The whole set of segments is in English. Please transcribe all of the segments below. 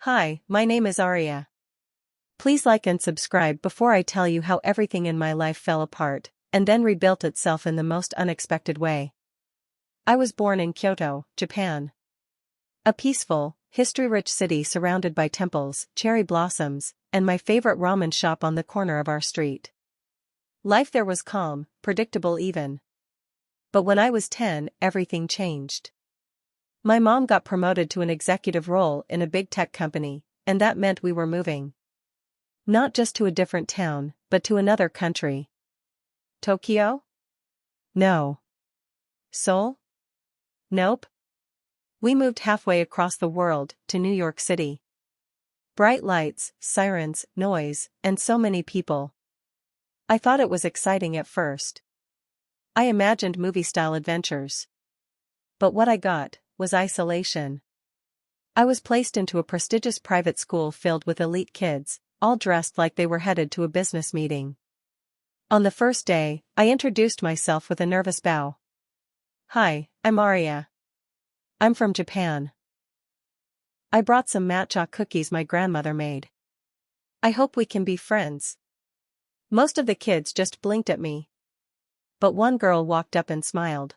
Hi, my name is Aria. Please like and subscribe before I tell you how everything in my life fell apart, and then rebuilt itself in the most unexpected way. I was born in Kyoto, Japan. A peaceful, history-rich city surrounded by temples, cherry blossoms, and my favorite ramen shop on the corner of our street. Life there was calm, predictable even. But when I was 10, everything changed. My mom got promoted to an executive role in a big tech company, and that meant we were moving. Not just to a different town, but to another country. Tokyo? No. Seoul? Nope. We moved halfway across the world, to New York City. Bright lights, sirens, noise, and so many people. I thought it was exciting at first. I imagined movie-style adventures. But what I got was isolation. I was placed into a prestigious private school filled with elite kids, all dressed like they were headed to a business meeting. On the first day, I introduced myself with a nervous bow. Hi, I'm Aria. I'm from Japan. I brought some matcha cookies my grandmother made. I hope we can be friends. Most of the kids just blinked at me. But one girl walked up and smiled.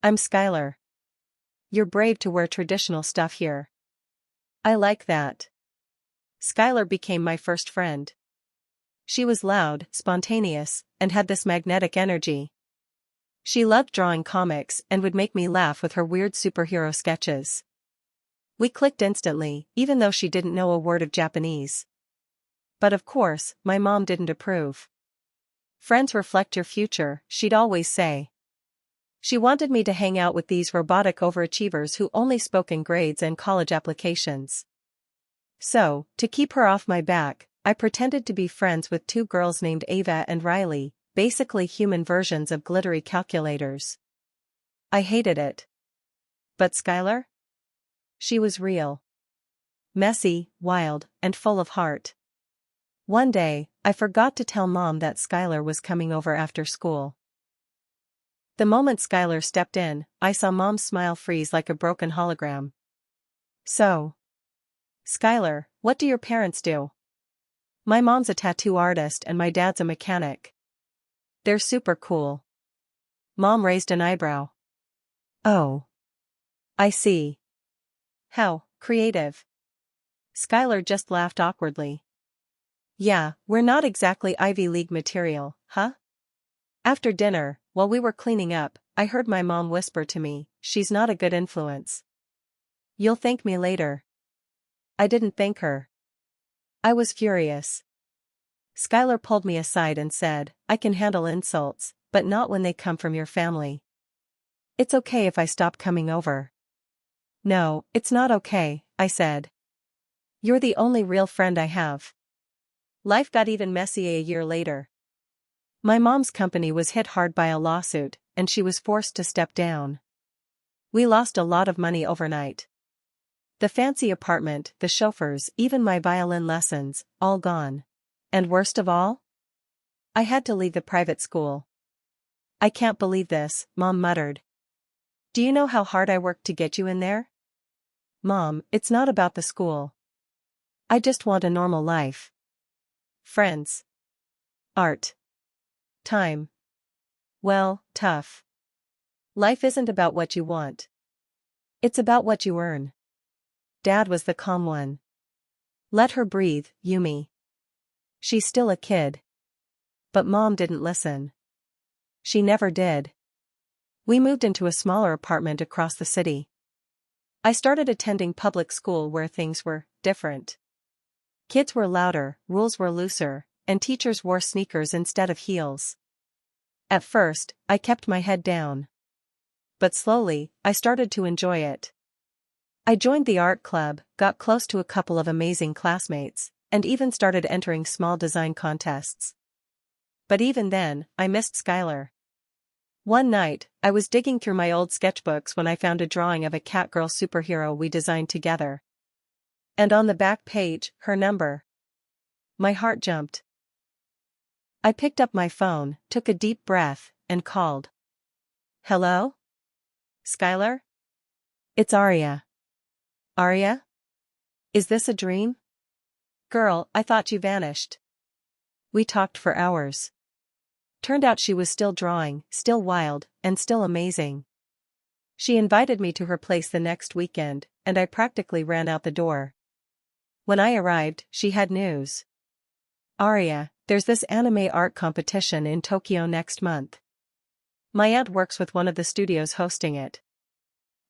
I'm Skylar. You're brave to wear traditional stuff here. I like that. Skylar became my first friend. She was loud, spontaneous, and had this magnetic energy. She loved drawing comics and would make me laugh with her weird superhero sketches. We clicked instantly, even though she didn't know a word of Japanese. But of course, my mom didn't approve. Friends reflect your future, she'd always say. She wanted me to hang out with these robotic overachievers who only spoke in grades and college applications. So, to keep her off my back, I pretended to be friends with two girls named Ava and Riley, basically human versions of glittery calculators. I hated it. But Skylar? She was real. Messy, wild, and full of heart. One day, I forgot to tell Mom that Skylar was coming over after school. The moment Skylar stepped in, I saw Mom's smile freeze like a broken hologram. So, Skylar, what do your parents do? My mom's a tattoo artist and my dad's a mechanic. They're super cool. Mom raised an eyebrow. Oh. I see. How creative. Skylar just laughed awkwardly. Yeah, we're not exactly Ivy League material, huh? After dinner, while we were cleaning up, I heard my mom whisper to me, she's not a good influence. You'll thank me later. I didn't thank her. I was furious. Skylar pulled me aside and said, I can handle insults, but not when they come from your family. It's okay if I stop coming over. No, it's not okay, I said. You're the only real friend I have. Life got even messy a year later. My mom's company was hit hard by a lawsuit, and she was forced to step down. We lost a lot of money overnight. The fancy apartment, the chauffeurs, even my violin lessons, all gone. And worst of all? I had to leave the private school. I can't believe this, Mom muttered. Do you know how hard I worked to get you in there? Mom, it's not about the school. I just want a normal life. Friends. Art. Time. Well, tough. Life isn't about what you want. It's about what you earn. Dad was the calm one. Let her breathe, Yumi. She's still a kid. But Mom didn't listen. She never did. We moved into a smaller apartment across the city. I started attending public school where things were different. Kids were louder, rules were looser, and teachers wore sneakers instead of heels. At first, I kept my head down. But slowly, I started to enjoy it. I joined the art club, got close to a couple of amazing classmates, and even started entering small design contests. But even then, I missed Skylar. One night, I was digging through my old sketchbooks when I found a drawing of a catgirl superhero we designed together. And on the back page, her number. My heart jumped. I picked up my phone, took a deep breath, and called. Hello? Skylar? It's Aria. Aria? Is this a dream? Girl, I thought you vanished. We talked for hours. Turned out she was still drawing, still wild, and still amazing. She invited me to her place the next weekend, and I practically ran out the door. When I arrived, she had news. Aria, there's this anime art competition in Tokyo next month. My aunt works with one of the studios hosting it.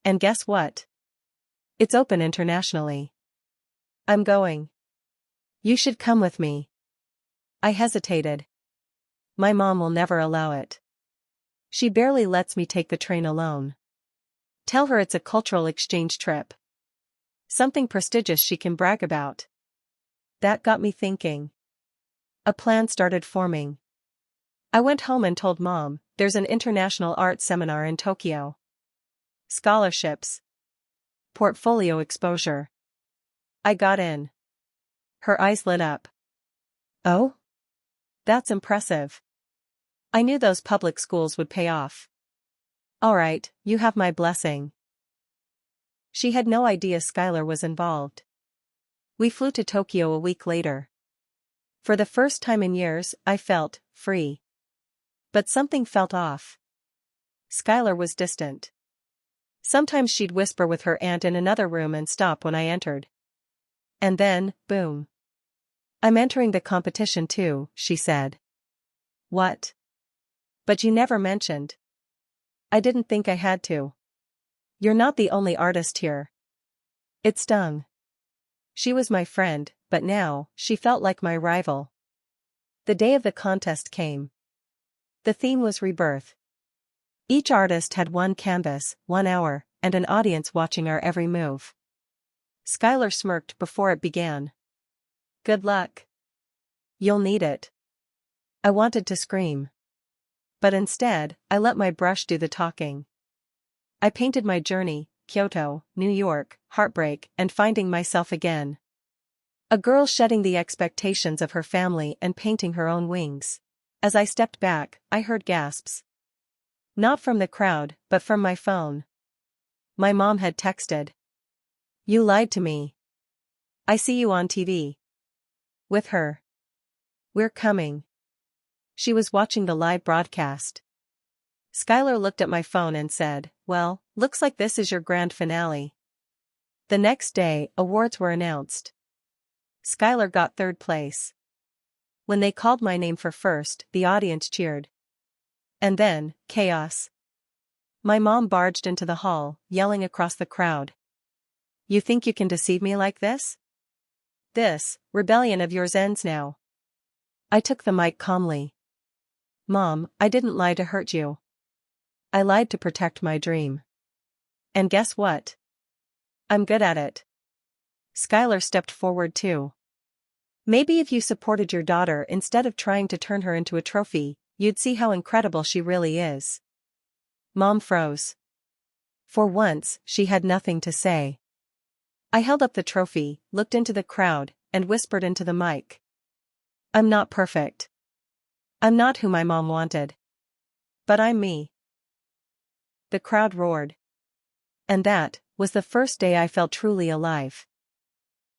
And guess what? It's open internationally. I'm going. You should come with me. I hesitated. My mom will never allow it. She barely lets me take the train alone. Tell her it's a cultural exchange trip. Something prestigious she can brag about. That got me thinking. A plan started forming. I went home and told Mom, there's an international art seminar in Tokyo. Scholarships. Portfolio exposure. I got in. Her eyes lit up. Oh? That's impressive. I knew those public schools would pay off. All right, you have my blessing. She had no idea Skylar was involved. We flew to Tokyo a week later. For the first time in years, I felt free. But something felt off. Skylar was distant. Sometimes she'd whisper with her aunt in another room and stop when I entered. And then, boom. I'm entering the competition too, she said. What? But you never mentioned. I didn't think I had to. You're not the only artist here. It stung. She was my friend, but now, she felt like my rival. The day of the contest came. The theme was rebirth. Each artist had one canvas, 1 hour, and an audience watching our every move. Skylar smirked before it began. Good luck. You'll need it. I wanted to scream. But instead, I let my brush do the talking. I painted my journey, Kyoto, New York, heartbreak, and finding myself again. A girl shedding the expectations of her family and painting her own wings. As I stepped back, I heard gasps. Not from the crowd, but from my phone. My mom had texted. You lied to me. I see you on TV. With her. We're coming. She was watching the live broadcast. Skylar looked at my phone and said, well, looks like this is your grand finale. The next day, awards were announced. Skylar got 3rd place. When they called my name for first, the audience cheered. And then, chaos. My mom barged into the hall, yelling across the crowd. You think you can deceive me like this? This rebellion of yours ends now. I took the mic calmly. Mom, I didn't lie to hurt you. I lied to protect my dream. And guess what? I'm good at it. Skylar stepped forward too. Maybe if you supported your daughter instead of trying to turn her into a trophy, you'd see how incredible she really is. Mom froze. For once, she had nothing to say. I held up the trophy, looked into the crowd, and whispered into the mic. I'm not perfect. I'm not who my mom wanted. But I'm me. The crowd roared. And that was the first day I felt truly alive.